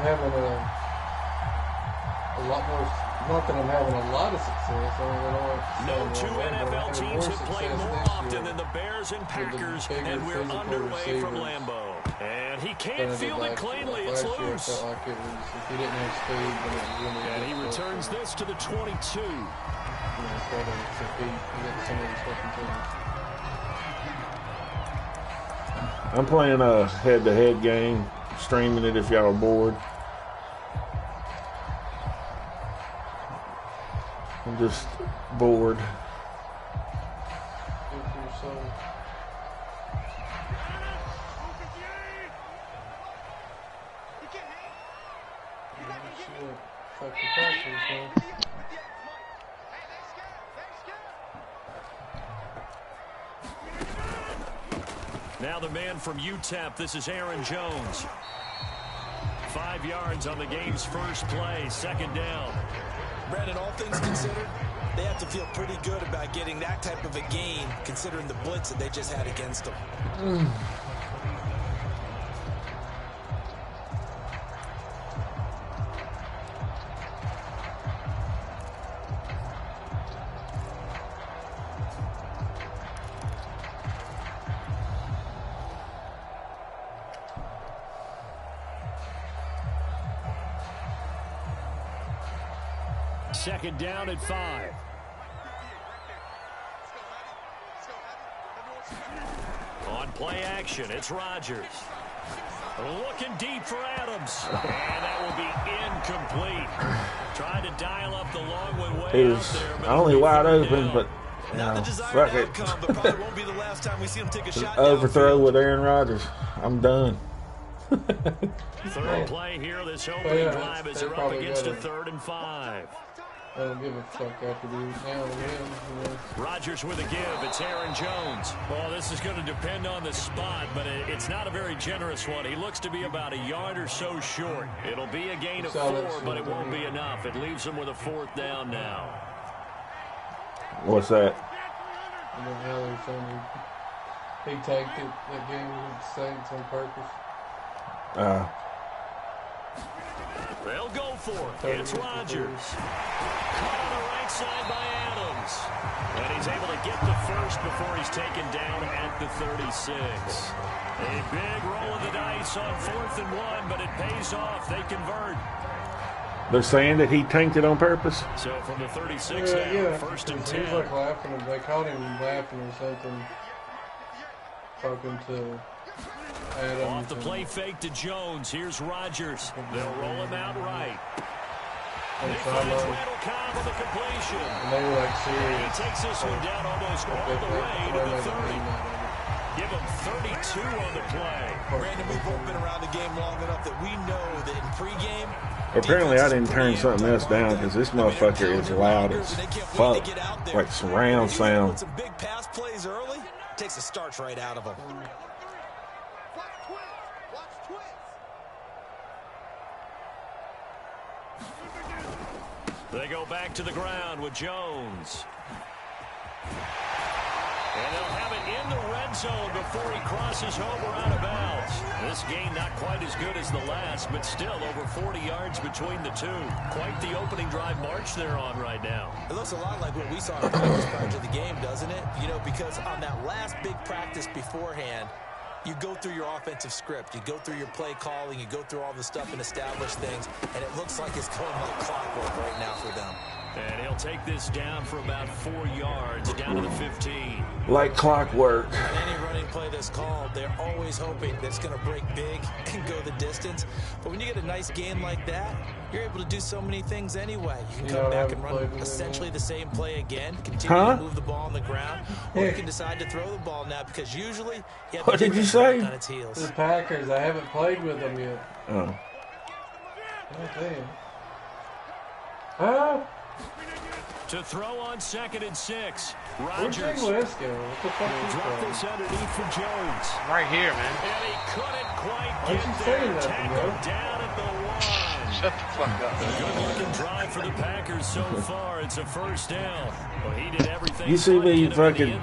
having a lot more. Not that I'm having a lot of success. No two NFL teams have played more often than the Bears and Packers, and we're underway from Lambeau. And he can't field it cleanly. It's loose. Felt like it was, if he didn't have speed, then it really and he returns this to the 22. I'm playing a head-to-head game, streaming it if y'all are bored. I'm just bored. Now the man from UTEP, this is Aaron Jones. 5 yards on the game's first play, second down. Brandon, all things considered, they have to feel pretty good about getting that type of a gain, considering the blitz that they just had against them. Second down at 5. On play action, it's Rodgers. Looking deep for Adams. And that will be incomplete. Trying to dial up the long one way out there. But only wide open, down. but Not the desired outcome, but probably won't be the last time we see him take a shot. Overthrow with Aaron Rodgers. I'm done. Third play here, this opening drive as they're up against a 3rd and 5. I don't give a fuck after these now and then. Rodgers with a give. It's Aaron Jones. Well, this is going to depend on the spot, but it's not a very generous one. He looks to be about a yard or so short. It'll be a gain of 4, but it won't be enough. It leaves him with a 4th down now. What's that? I don't know how he tagged it that game with the Saints on purpose. They'll go for it. It's Rodgers. Caught on the right side by Adams. And he's able to get the first before he's taken down at the 36. A big roll of the dice on 4th and 1, but it pays off. They convert. They're saying that he tanked it on purpose? So from the 36 now, 1st and 10. He was like laughing. They caught him laughing or something. Talking to Adams. Off the play fake to Jones. Here's Rodgers. They'll roll him out right. They find Randall Cobb on the completion. And they were like serious. He takes this one down almost all the way to the 30. Give him 32 on the play. Brandon, we've both been around the game long enough that we know that in pregame. Apparently, I didn't turn something else down because this motherfucker is loud as fuck. Like surround sound. Some big pass plays early takes the starch right out of them. They go back to the ground with Jones. And they'll have it in the red zone before he crosses home or out of bounds. This game not quite as good as the last, but still over 40 yards between the two. Quite the opening drive march they're on right now. It looks a lot like what we saw in practice prior to the game, doesn't it? You know, because on that last big practice beforehand, you go through your offensive script, you go through your play calling, you go through all the stuff and establish things, and it looks like it's going like clockwork right now for them. And he'll take this down for about 4 yards, down to the 15. Like clockwork. On any running play that's called, they're always hoping that it's going to break big and go the distance. But when you get a nice game like that, you're able to do so many things anyway. You can come back and run essentially the same play again, continue to move the ball on the ground, or you can decide to throw the ball now because usually you have what did you say? On its heels. The Packers, I haven't played with them yet. Oh. Damn. Huh? To throw on 2nd and 6. Where'd Jay Rodgers. West go? What the fuck is Drop that? this underneath for Jones. Right here, man. And he couldn't quite Why'd get you there. say that, Tackled bro? down at the 1. Shut the fuck up. A good-looking drive for the Packers so far. It's a first down. Well, he did everything. You see me fucking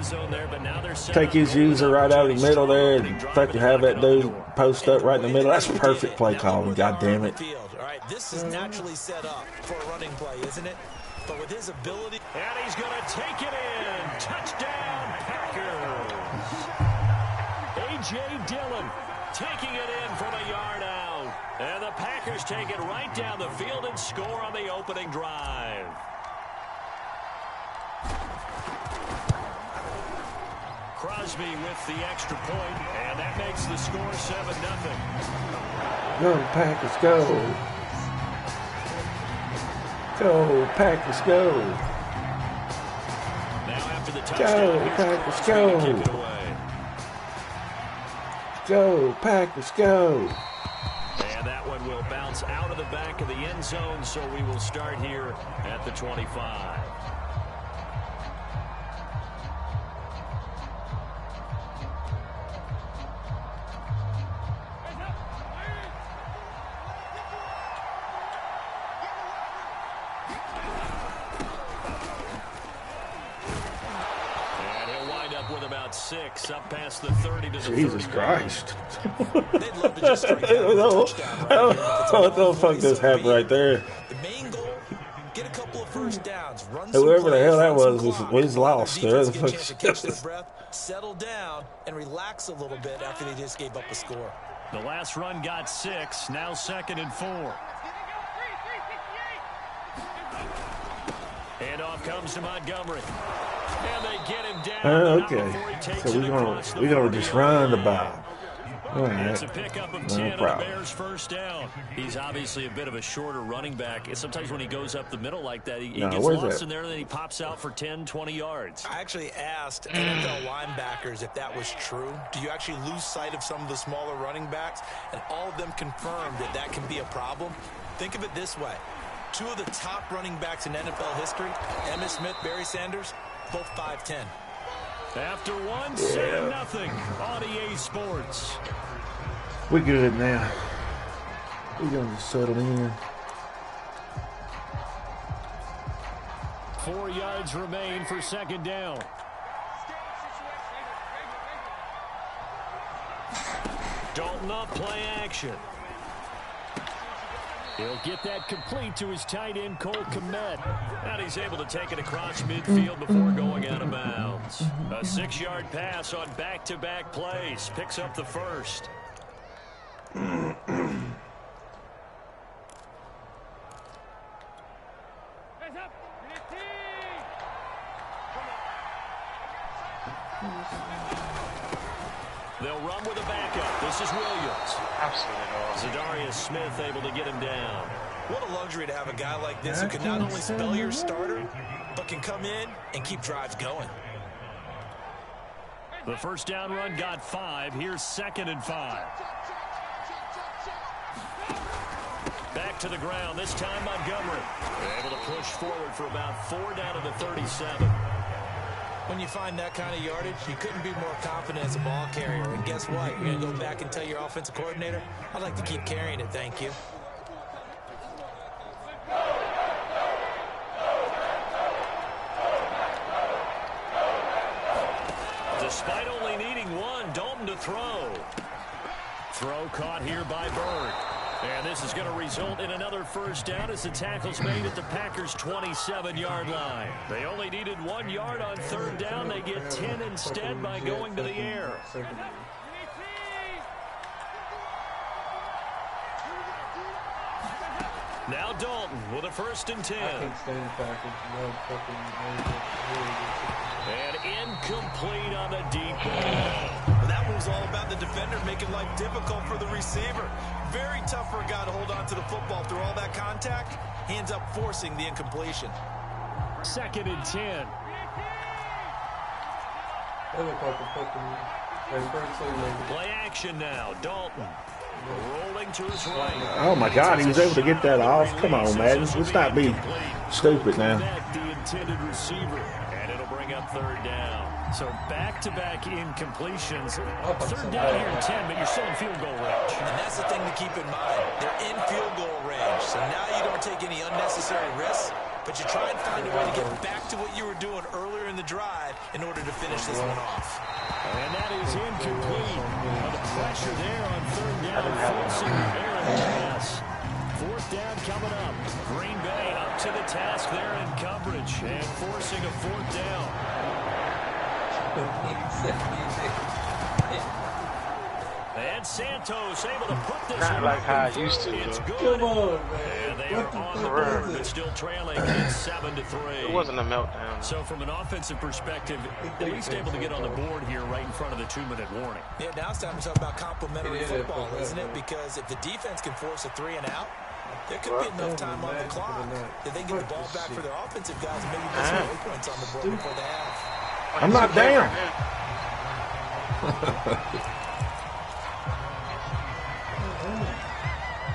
take his user right out of the middle there and fucking have that dude post up right in the middle. That's perfect play calling. God damn it. All right, this is naturally set up for a running play, isn't it? But with his ability, and he's going to take it in. Touchdown, Packers. A.J. Dillon taking it in from a yard out. And the Packers take it right down the field and score on the opening drive. Crosby with the extra point, and that makes the score 7-0. Go, Packers, go. Go, Packers, go. Now after the touchdown, go, Packers, go. Kick it away. Go, Packers, go. And that one will bounce out of the back of the end zone, so we will start here at the 25. Six up past the 30 to the Jesus 30. Christ. they'd love to just strike out with a touchdown right here. What the fuck just happened right there? The main goal, get a couple of first downs, run Whoever the hell that was was lost. catch their breath, settle down, and relax a little bit after they just gave up a score. The last run got 6, now 2nd and 4. And off comes to Montgomery. And they get him down. Okay. So we're gonna just run the ball. All right. It's a pickup of 10 on the Bears' first down. He's obviously a bit of a shorter running back. Sometimes when he goes up the middle like that, he gets lost in there, and then he pops out for 10, 20 yards. I actually asked NFL linebackers if that was true. Do you actually lose sight of some of the smaller running backs? And all of them confirmed that that can be a problem. Think of it this way. 2 of the top running backs in NFL history, Emmitt Smith, Barry Sanders, both 5'10". After one, 7-0 on EA Sports. We're good now. We're going to settle in. 4 yards remain for 2nd down. Dalton up, play action. He'll get that complete to his tight end, Cole Kmet. And he's able to take it across midfield before going out of bounds. A 6-yard pass on back-to-back plays. Picks up the first. They'll run with a backup. This is Williams. Absolutely not. Zadarius Smith able to get him down. What a luxury to have a guy like this who can not only spell your starter, but can come in and keep drives going. The first down run got 5. Here's 2nd and 5. Back to the ground. This time Montgomery. Able to push forward for about 4 down to the 37. When you find that kind of yardage, you couldn't be more confident as a ball carrier. And guess what? You're going to go back and tell your offensive coordinator, I'd like to keep carrying it, thank you. Despite only needing 1, Dalton to throw. Throw caught here by Bird. And this is going to result in another first down as the tackle's made at the Packers' 27-yard line. They only needed 1 yard on 3rd down. They get 10 instead by going to the air. Now Dalton with a 1st and 10. And incomplete on the deep ball. That was all about the defender making life difficult for the receiver. Very tough for a guy to hold on to the football through all that contact. Hands up forcing the incompletion. 2nd and 10. Play action now. Dalton rolling to his right. Oh my God, he was able to get that off. Come on, man. Let's not be stupid now. The intended receiver. And it'll bring up 3rd down. So back-to-back incompletions. Third down here and 10, but you're still in field goal range. And that's the thing to keep in mind. They're in field goal range. So now you don't take any unnecessary risks, but you try and find a way to get back to what you were doing earlier in the drive in order to finish this one off. And that is incomplete. The pressure there on third down, forcing Rivera to pass. Fourth down coming up. Green Bay up to the task there in coverage and forcing a fourth down. And Santos able to put this not like how I used to. It's good. Come on, man. And they are on the board, but still trailing. It's 7-3. It wasn't a meltdown. So from an offensive perspective, at least able to get on the board here right in front of the 2-minute warning. Yeah, now it's time to talk about complimentary football, isn't it? Because if the defense can force a 3 and out, there could be enough time on the clock that they get the ball back for their offensive guys and maybe put some more points on the board before the half. I'm not down.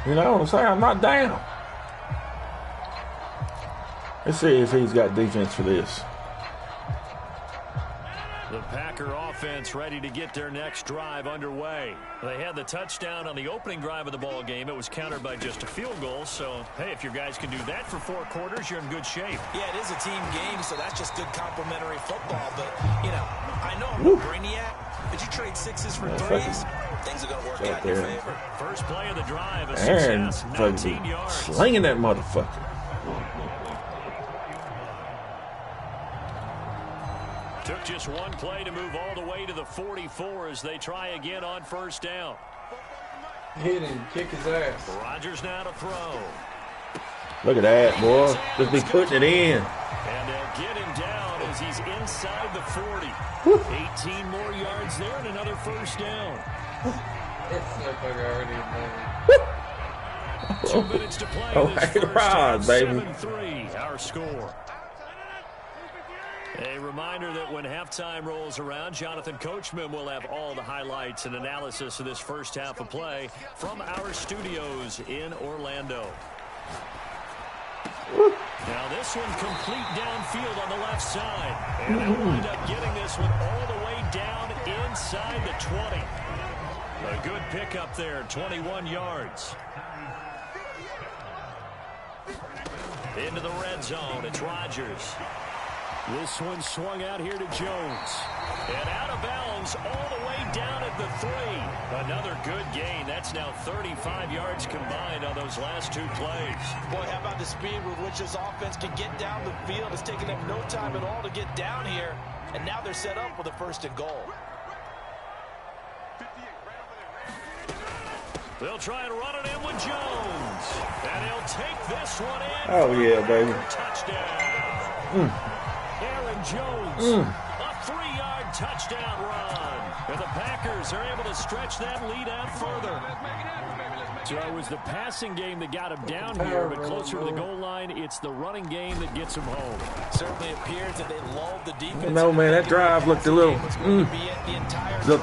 You know what I'm saying? I'm not down. Let's see if he's got defense for this. The Packer offense ready to get their next drive underway. They had the touchdown on the opening drive of the ball game. It was countered by just a field goal. So, hey, if your guys can do that for 4 quarters, you're in good shape. Yeah, it is a team game, so that's just good complimentary football. But, you know, I know I'm a brainiac, but you trade 6s for 3s, things are going to work out in your favor. First play of the drive, a Aaron success, 19 yards. slinging that motherfucker. Took just one play to move all the way to the 44 as they try again on first down. Hit him, kick his ass. Rodgers now to throw. Look at that, boy. Just be putting it in. And they'll get him down as he's inside the 40. 18 more yards there and another first down. It's like I already know. 2 minutes to play. Oh, This hey, first Rod, half, baby. 7-3, our score. A reminder that when halftime rolls around, Jonathan Coachman will have all the highlights and analysis of this first half of play from our studios in Orlando. Now this one complete downfield on the left side. And they'll wind up getting this one all the way down inside the 20. A good pickup there, 21 yards. Into the red zone, it's Rodgers. This one swung out here to Jones. And out of bounds all the way down at the 3. Another good gain. That's now 35 yards combined on those last 2 plays. Boy, how about the speed with which this offense can get down the field? It's taken them no time at all to get down here. And now they're set up with a 1st and goal. They'll try and run it in with Jones. And he'll take this one in. Oh, yeah, baby. Touchdown. Aaron Jones, a 3-yard touchdown run. And the Packers are able to stretch that lead out further. So it was the passing game that got him down here, but closer to the goal line, it's the running game that gets him home. Certainly appears that they lulled the defense. No, man, that drive looked a little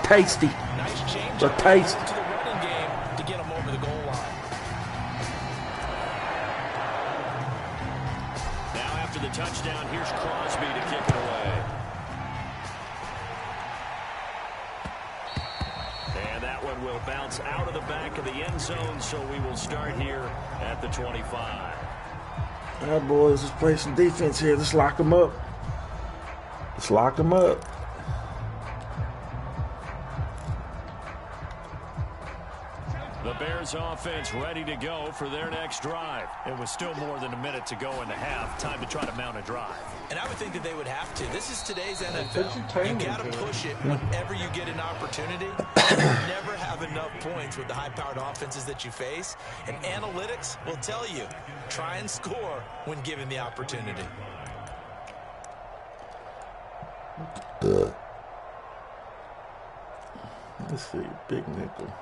tasty. Nice change. The taste. To the running game to get him over the goal line. Now after the touchdown, here's Crosby to kick it away. And that one will bounce out of the back of the end zone, so we will start here at the 25. All right, boys, let's play some defense here. Let's lock them up. Let's lock them up. The Bears offense ready to go for their next drive. It was still more than a minute to go in the half. Time to try to mount a drive. And I would think that they would have to. This is today's NFL. You got to push it whenever you get an opportunity. You never have enough points with the high-powered offenses that you face. And analytics will tell you, try and score when given the opportunity. Let's see, big nickel.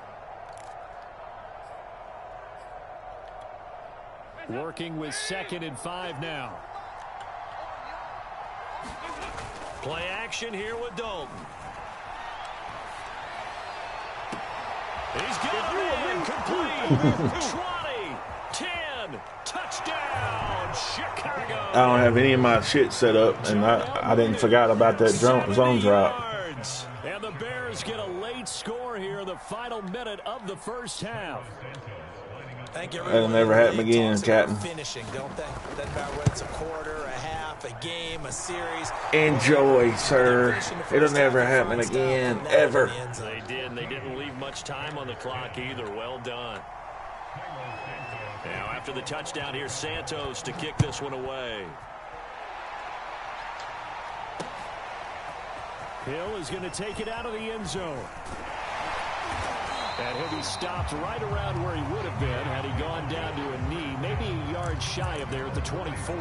Working with 2nd and 5 now. Play action here with Dalton. He's got it in, complete. 20, 10, touchdown, Chicago. I don't have any of my shit set up, and I didn't forgot about that zone drop. And the Bears get a late score here in the final minute of the first half. That'll never happen again, Captain. Finishing, don't they? Doesn't matter whether it's a quarter, a half, a game, a series. Enjoy, sir. It'll never happen again, ever. They did. They didn't leave much time on the clock either. Well done. Now, after the touchdown, here's Santos to kick this one away. Hill is going to take it out of the end zone. And he'll be stopped right around where he would have been had he gone down to a knee, maybe a yard shy of there at the 24.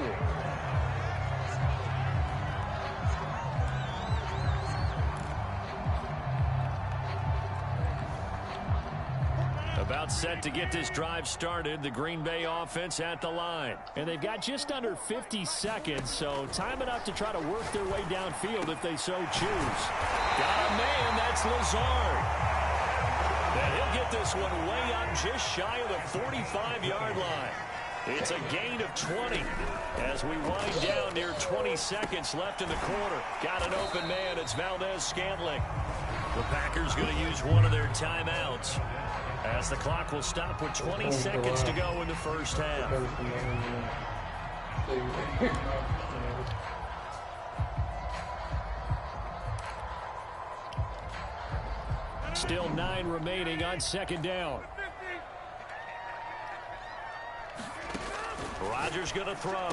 About set to get this drive started, the Green Bay offense at the line. And they've got just under 50 seconds, so time enough to try to work their way downfield if they so choose. Got a man, that's Lazard. And he'll get this one way up just shy of the 45-yard line. It's a gain of 20 as we wind down near 20 seconds left in the quarter. Got an open man. It's Valdez-Scantling. The Packers going to use one of their timeouts as the clock will stop with 20 seconds to go in the first half. Still 9 remaining on second down. Rodgers going to throw.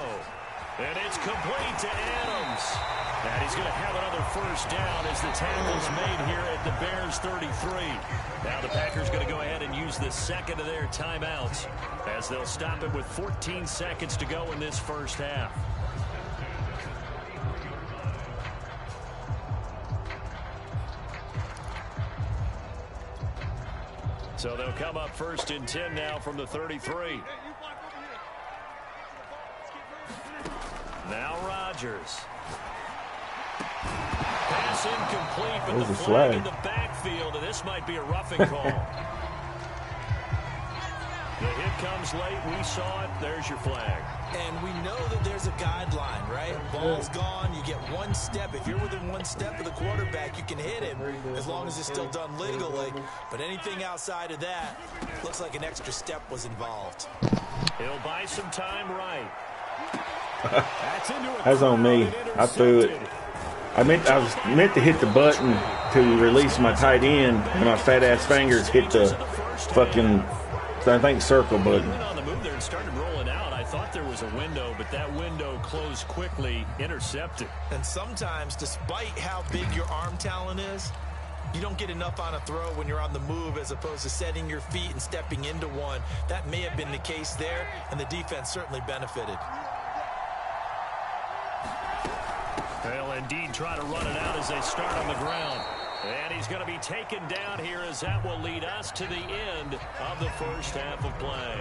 And it's complete to Adams. And he's going to have another first down as the tackle's made here at the Bears 33. Now the Packers going to go ahead and use the second of their timeouts as they'll stop it with 14 seconds to go in this first half. So they'll come up first and 10 now from the 33. Now Rodgers. Pass incomplete, but the flag in the backfield, and this might be a roughing call. The hit comes late. We saw it. There's your flag. And we know that there's a guideline, right? Ball's gone. You get one step. If you're within one step of the quarterback, you can hit him as long as it's still done legally. But anything outside of that looks like an extra step was involved. He'll buy some time right. That's on me. I threw it. I was meant to hit the button to release my tight end, and my fat ass fingers hit the fucking, I think, circle button. On the move there and started rolling out. I thought there was a window, but that window closed quickly, intercepted. And sometimes, despite how big your arm talent is, you don't get enough on a throw when you're on the move as opposed to setting your feet and stepping into one. That may have been the case there, and the defense certainly benefited. They'll indeed try to run it out as they start on the ground. And he's going to be taken down here as that will lead us to the end of the first half of play.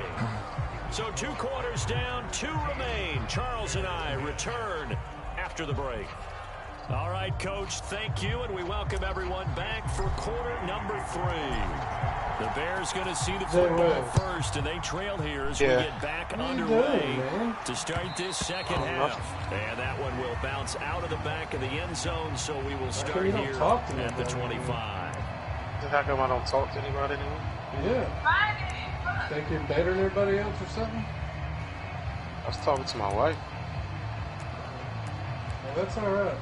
So 2 quarters down, 2 remain. Charles and I return after the break. All right, Coach, thank you, and we welcome everyone back for quarter number 3. The Bears going to see the football first, and they trail here as we get back underway to start this second half. And that one will bounce out of the back of the end zone, so we will start here at the 25. How come I don't talk to anybody anymore? Yeah. Think you're better than everybody else or something? I was talking to my wife. Well, that's all right.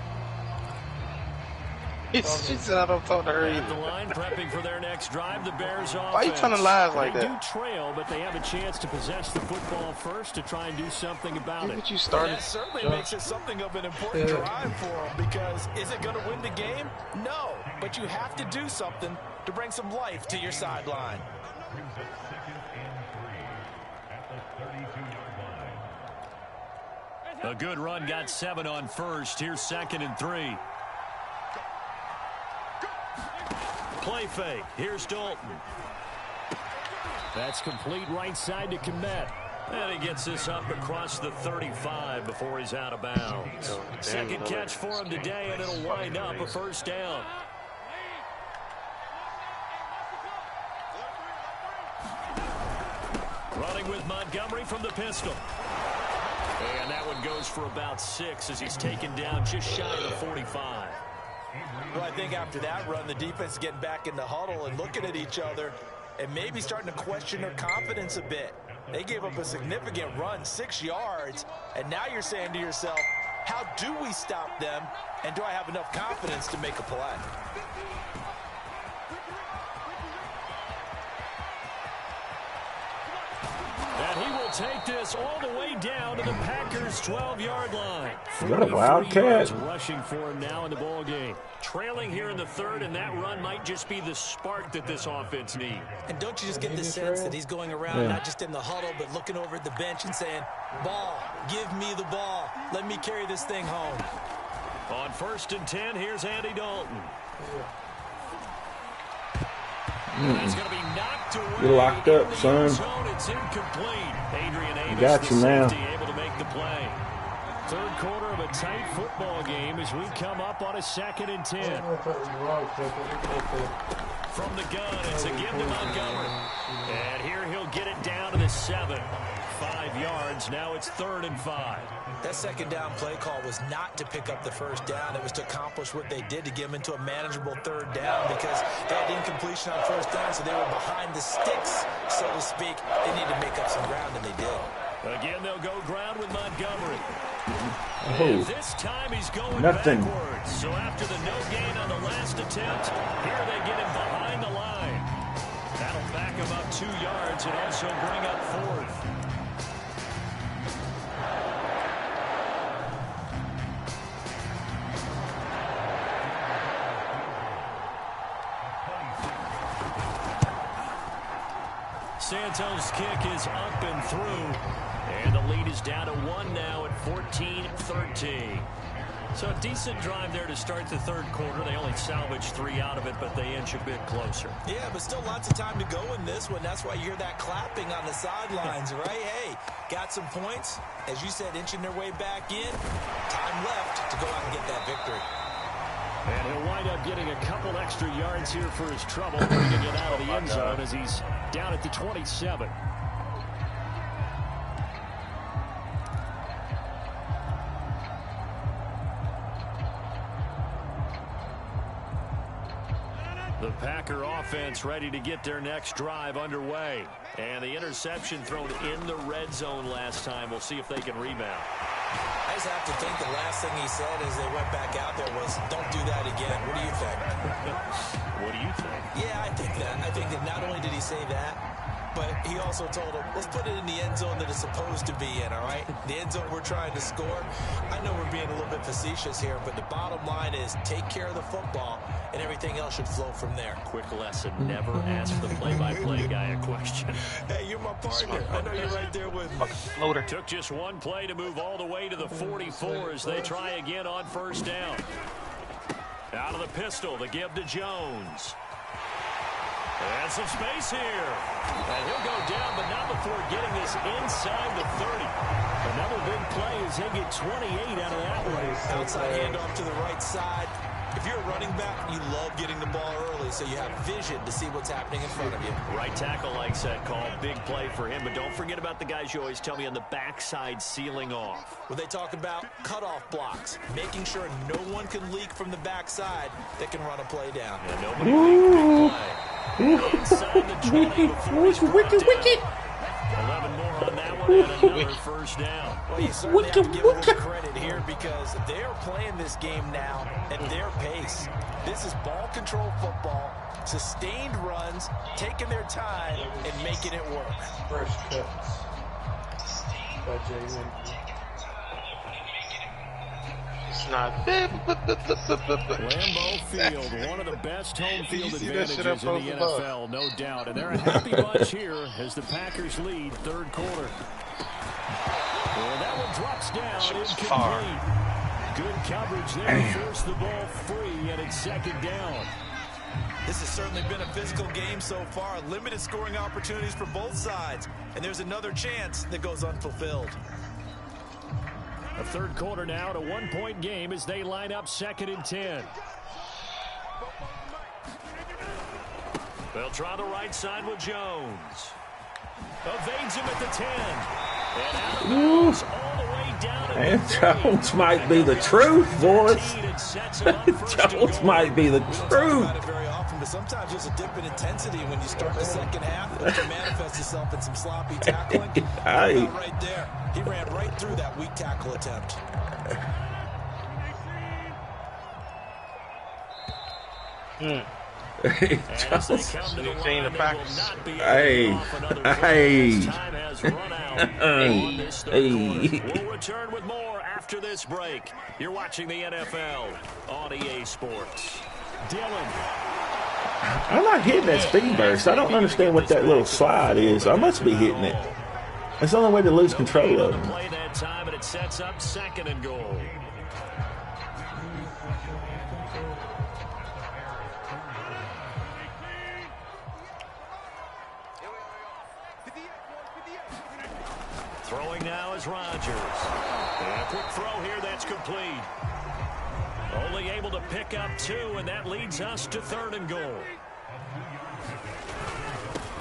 She said I don't talk to her At the either. line, prepping for their next drive, the Bears offense. Why are you trying to lie like that? They do trail, but they have a chance to possess the football first to try and do something about it. What you started? That certainly makes it something of an important drive for them, because is it going to win the game? No, but you have to do something to bring some life to your sideline. A good run, got 7 on first. Here's 2nd and 3. Play fake. Here's Dalton. That's complete right side to Kmet. And he gets this up across the 35 before he's out of bounds. Second catch for him today, and it'll wind up a first down. Running with Montgomery from the pistol. And that one goes for about 6 as he's taken down just shy of the 45. Well, I think after that run, the defense is getting back in the huddle and looking at each other and maybe starting to question their confidence a bit. They gave up a significant run, 6 yards, and now you're saying to yourself, how do we stop them, and do I have enough confidence to make a play? And he will take this all the way down to the Packers' 12-yard line. What a wildcat. Rushing for him now in the ball game. Trailing here in the third, and that run might just be the spark that this offense needs. And don't you just get the sense that he's going around, not just in the huddle, but looking over at the bench and saying, ball, give me the ball. Let me carry this thing home. On 1st and 10, here's Andy Dalton. It's going to be knocked away. You're locked up, son. It's incomplete. Adrian Avis, got you now. Able to make the play. Third quarter of a tight football game as we come up on a 2nd and 10. From the gun, it's a give to Montgomery. And here he'll get it down to the 7. 5 yards. Now it's 3rd and 5. That second down play call was not to pick up the first down. It was to accomplish what they did to get them into a manageable 3rd down because they had incompletion on first down, so they were behind the sticks, so to speak. They needed to make up some ground, and they did. Again, they'll go ground with Montgomery. Oh. This time he's going Nothing. backwards. So after the no gain on the last attempt, here they get him behind the line. That'll back him up 2 yards and also bring up 4th. Santos' kick is up and through. And the lead is down to 1 now at 14-13. So a decent drive there to start the third quarter. They only salvaged 3 out of it, but they inch a bit closer. Yeah, but still lots of time to go in this one. That's why you hear that clapping on the sidelines, right? Hey, got some points. As you said, inching their way back in. Time left to go out and get that victory. And he'll wind up getting a couple extra yards here for his trouble, bringing it out of the end zone as he's down at the 27. The Packer offense ready to get their next drive underway. And the interception thrown in the red zone last time. We'll see if they can rebound. I just have to think the last thing he said as they went back out there was, don't do that again. What do you think? What do you think? Yeah, I think that. I think that not only did he say that, but he also told him, let's put it in the end zone that it's supposed to be in, all right? The end zone we're trying to score. I know we're being a little bit facetious here, but the bottom line is take care of the football, and everything else should flow from there. Quick lesson, never ask the play-by-play guy a question. Hey, you're my partner. I know you're right there with me. Floater. Took just one play to move all the way to the 44 as they try again on first down. Out of the pistol, the give to Jones. And some space here. And he'll go down, but not before getting this inside the 30. Another big play as they get 28 out of that one. Outside handoff to the right side. If you're a running back, you love getting the ball early so you have vision to see what's happening in front of you. Right tackle likes that call. Big play for him, but don't forget about the guys you always tell me on the backside sealing off. Well, they talk about cutoff blocks, making sure no one can leak from the backside that can run a play down. Yeah, nobody leaked big play. Inside the 20 before he's brought down. 11 more on that one and another first down. Well, you certainly have to give a little credit here because they're playing this game now at their pace. This is ball control football, sustained runs, taking their time, and making it work. First cuts by Jalen. It's not. Lambeau Field, one of the best home field advantages in the NFL, no doubt. And they're a happy bunch here as the Packers lead third quarter. Well, that one drops down, incomplete. Good coverage there, forced the ball free, and it's second down. This has certainly been a physical game so far. Limited scoring opportunities for both sides. And there's another chance that goes unfulfilled. A third quarter now, to 1-point game as they line up 2nd and 10. They'll try the right side with Jones. Evades him at the 10. Ooh. And Jones might be the truth, boys. Jones might be the truth. But sometimes there's a dip in intensity when you start the second half, which can manifest itself in some sloppy tackling. Right there. He ran right through that weak tackle attempt. Hey, We'll return with more after this break. You're watching the NFL on EA Sports. Dylan. I'm not hitting that speed burst. I don't understand what that little slide is. I must be hitting it. It's the only way to lose control of it. Play that time, and it sets up 2nd and goal. Throwing now is Rodgers. And a quick throw here that's complete. Only able to pick up 2, and that leads us to 3rd and goal.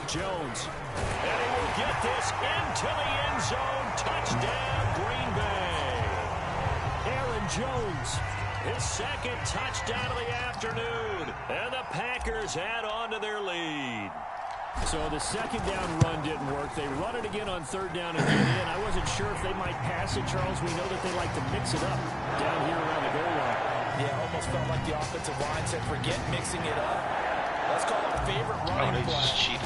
Jones. And he will get this into the end zone. Touchdown, Green Bay. Aaron Jones, his 2nd touchdown of the afternoon. And the Packers add on to their lead. So the 2nd down run didn't work. They run it again on 3rd down and get in. I wasn't sure if they might pass it, Charles. We know that they like to mix it up down here around the goal line. Yeah, almost felt like the offensive line said, forget mixing it up. Let's call it a favorite running play.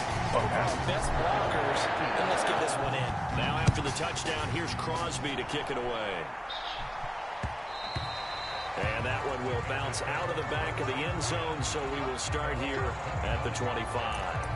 Best blockers, and let's get this one in. Now after the touchdown, here's Crosby to kick it away. And that one will bounce out of the back of the end zone, so we will start here at the 25.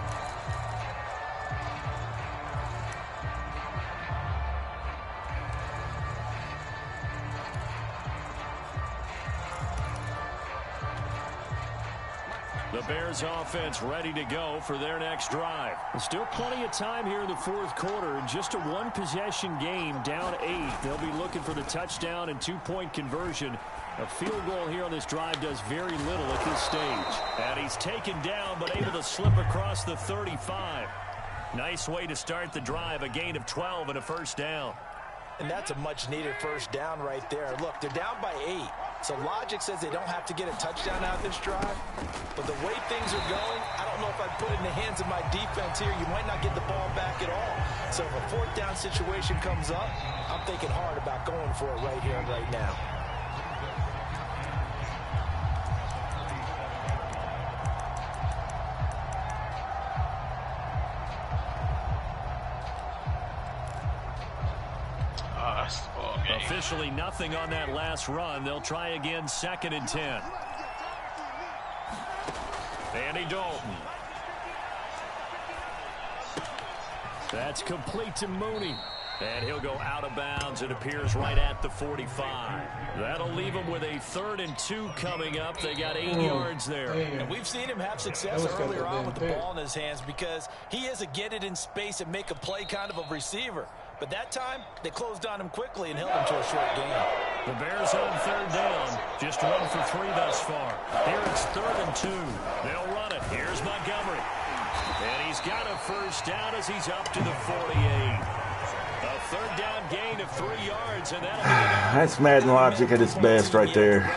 The Bears offense ready to go for their next drive. There's still plenty of time here in the 4th quarter. Just a 1-possession game, down 8. They'll be looking for the touchdown and 2-point conversion. A field goal here on this drive does very little at this stage. And he's taken down, but able to slip across the 35. Nice way to start the drive, a gain of 12 and a 1st down. And that's a much-needed 1st down right there. Look, they're down by 8. So logic says they don't have to get a touchdown out of this drive. But the way things are going, I don't know if I'd put it in the hands of my defense here. You might not get the ball back at all. So if a 4th down situation comes up, I'm thinking hard about going for it right here and right now. Officially nothing on that last run. They'll try again, 2nd and 10. Andy Dalton. That's complete to Mooney. And he'll go out of bounds. It appears right at the 45. That'll leave him with a 3rd and 2 coming up. They got 8 yards there. And we've seen him have success earlier on with the ball in his hands because he is a get it in space and make a play kind of a receiver. But that time, they closed on him quickly and held him to a short gain. The Bears on 3rd down. Just 1 for 3 thus far. Here it's 3rd and 2. They'll run it. Here's Montgomery. And he's got a 1st down as he's up to the 48. A 3rd down gain of 3 yards, and that'll be enough. That's Madden logic at its best right there.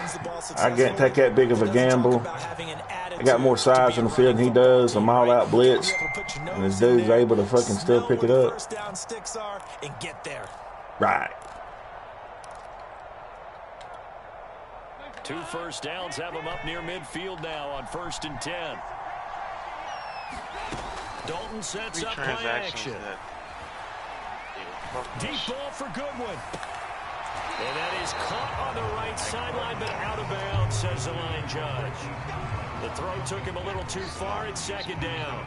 I can't take that big of a gamble. I got more size on the field than he does. I'm all out blitz. And this dude's able to fucking still pick it up. And get there. Right. 2 1st downs have him up near midfield now on 1st and 10. Dalton sets up play action. Deep ball for Goodwin. And that is caught on the right sideline, but out of bounds, says the line judge. The throw took him a little too far. It's 2nd down.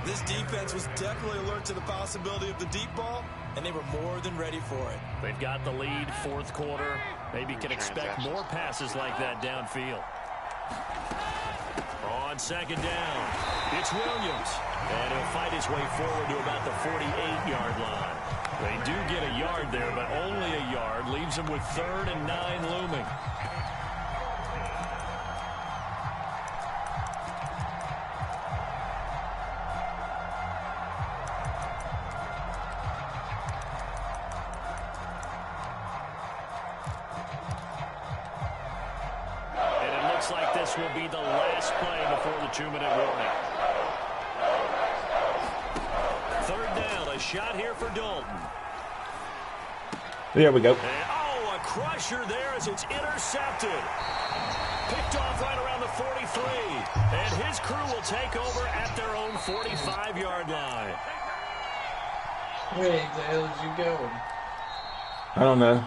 This defense was definitely alert to the possibility of the deep ball, and they were more than ready for it. They've got the lead, 4th quarter. Maybe can expect more passes like that downfield. On 2nd down, it's Williams. And he'll fight his way forward to about the 48-yard line. They do get a yard there, but only a yard. Leaves them with 3rd and 9 looming. this will be the last play before the 2-minute warning. Third down, a shot here for Dalton. There we go. And, a crusher there as it's intercepted. Picked off right around the 43. And his crew will take over at their own 45-yard line. Where the hell is you going? I don't know.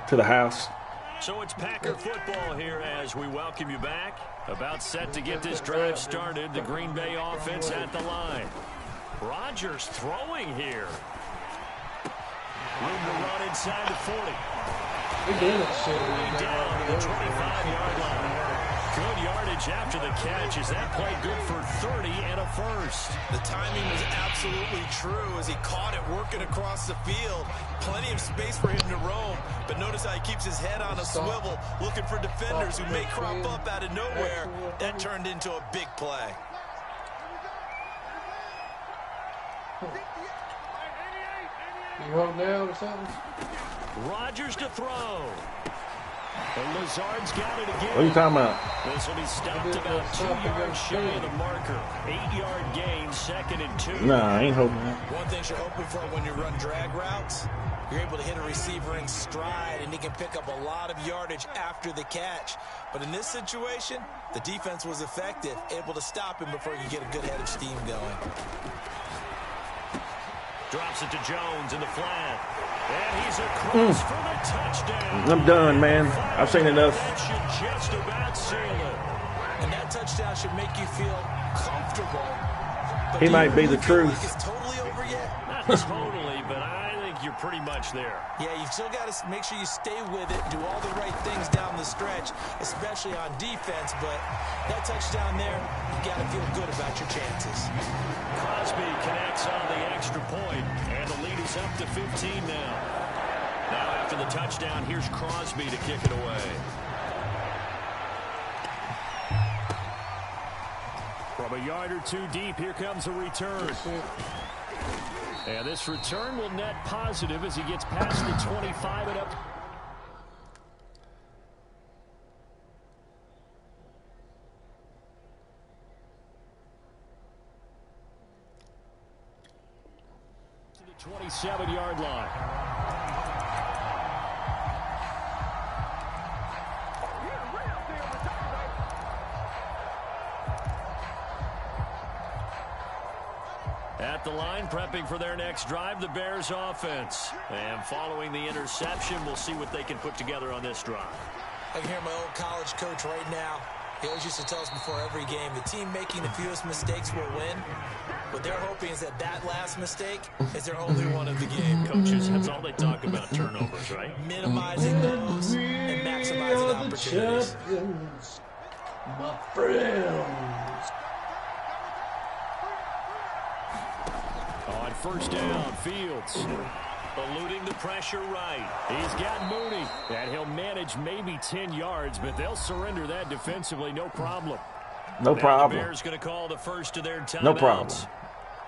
To the house. So it's Packer football here as we welcome you back. About set to get this drive started. The Green Bay offense at the line. Rodgers throwing here. Room to run inside the 40. We did it, shit. Down to the 25-yard line. Good yardage after the catch. Is that play good for 30 and a first? The timing was absolutely true as he caught it working across the field. Plenty of space for him to roam, but notice how he keeps his head on a swivel, looking for defenders who may crop up out of nowhere. That turned into a big play. You holding down or something? Rodgers to throw. And Lazard's got it again. What are you talking about? This will be stopped about 2 yards shy of the marker. 8-yard gain, 2nd and 2. Nah, I ain't hoping that. One thing you're hoping for when you run drag routes, you're able to hit a receiver in stride, and he can pick up a lot of yardage after the catch. But in this situation, the defense was effective, able to stop him before he could get a good head of steam going. Drops it to Jones in the flat. And he's across for the touchdown. I'm done, man. I've seen enough. That should just about seal it. And that touchdown should make you feel comfortable. But He might be the truth. like it's totally over yet? Not totally, but I think you're pretty much there. Yeah, you've still got to make sure you stay with it, do all the right things down the stretch, especially on defense. But that touchdown there, you got to feel good about your chances. Crosby connects on the extra point, and the lead is up to 15 now. Now after the touchdown, here's Crosby to kick it away. From a yard or two deep, here comes a return. And this return will net positive as he gets past the 25 and up. To the 27-yard line. At the line, prepping for their next drive, the Bears offense. And following the interception, we'll see what they can put together on this drive. I can hear my old college coach right now. He always used to tell us before every game, the team making the fewest mistakes will win. What they're hoping is that that last mistake is their only one of the game. Coaches, that's all they talk about, turnovers, right? Minimizing those and maximizing opportunities. My friends. On first down, Fields eluding the pressure right. He's got Mooney, and he'll manage maybe 10 yards, but they'll surrender that defensively, no problem. No problem. The Bears going to call the first of their timeouts. No problem.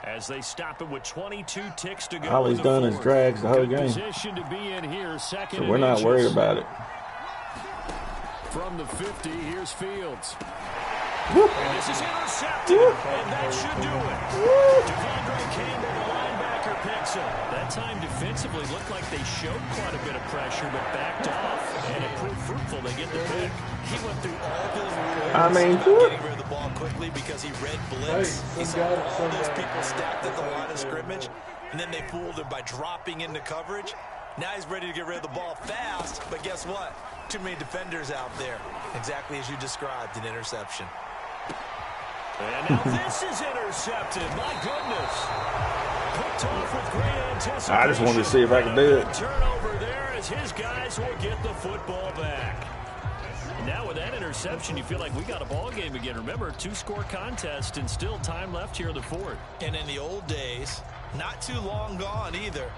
As they stop it with 22 ticks to go. All he's done is drags the whole game. Position to be in here, second. So we're not worried about it. From the 50, here's Fields. Whoop. And this is intercepted, and that should do it. Devondre Campbell, the linebacker, picks him. That time defensively looked like they showed quite a bit of pressure, but backed off, and it proved fruitful. They get the pick. He went through all those rules I mean, about getting rid of the ball quickly because he read blitz. Hey, he saw all those people stacked at the line of scrimmage, and then they fooled him by dropping into coverage. Now he's ready to get rid of the ball fast, but guess what? Too many defenders out there. Exactly as you described, an interception. And now this is intercepted. My goodness. Picked off with great anticipation. I just wanted to see if I could do it. Turnover there as his guys will get the football back. Now with that interception, you feel like we got a ball game again. Remember, 2-score contest and still time left here in the fourth. And in the old days, not too long gone either.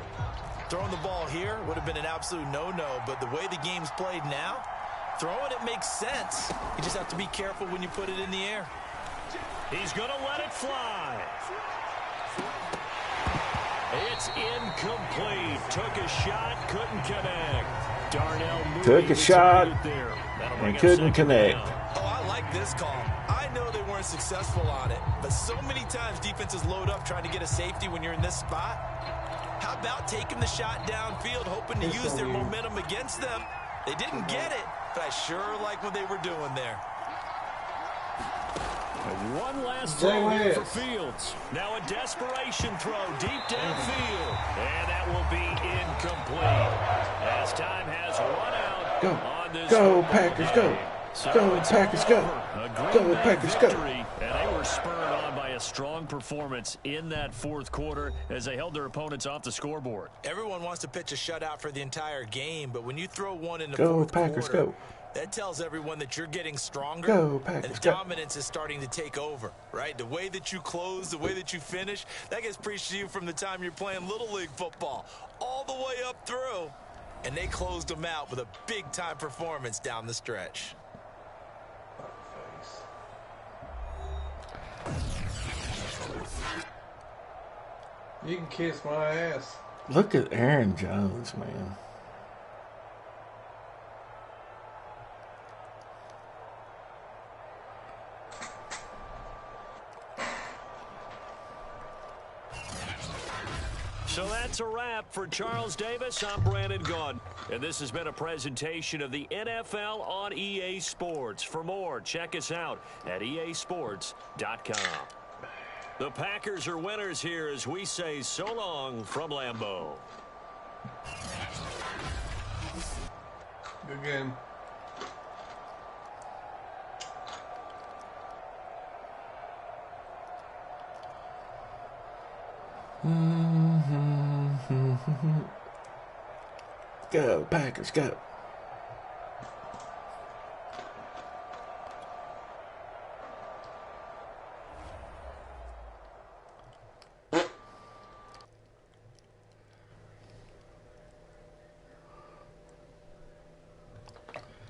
Throwing the ball here would have been an absolute no-no, but the way the game's played now, throwing it makes sense. You just have to be careful when you put it in the air. He's going to let it fly. It's incomplete. Took a shot, couldn't connect. Darnell Mooney took a shot there. and couldn't connect. Oh, like this call. I know they weren't successful on it, but so many times defenses load up trying to get a safety when you're in this spot. How about taking the shot downfield, hoping to use their momentum against them? They didn't get it, but I sure like what they were doing there. One last throw here for Fields. Now a desperation throw deep downfield. And that will be incomplete. As time has run out on this. Go, Packers, go. Go, Packers, go. Go, Packers, go. And they were spurred on by a strong performance in that fourth quarter as they held their opponents off the scoreboard. Everyone wants to pitch a shutout for the entire game, but when you throw one in the go, fourth Packers, quarter, go. that tells everyone that you're getting stronger. Go, Packers, and dominance is starting to take over, right? The way that you close, the way that you finish, that gets preached to you from the time you're playing Little League football all the way up through. And they closed them out with a big-time performance down the stretch. You can kiss my ass. Look at Aaron Jones, man. So that's a wrap for Charles Davis. I'm Brandon Gunn. And this has been a presentation of the NFL on EA Sports. For more, check us out at easports.com. The Packers are winners here as we say so long from Lambeau. Good game. Go, Packers, go.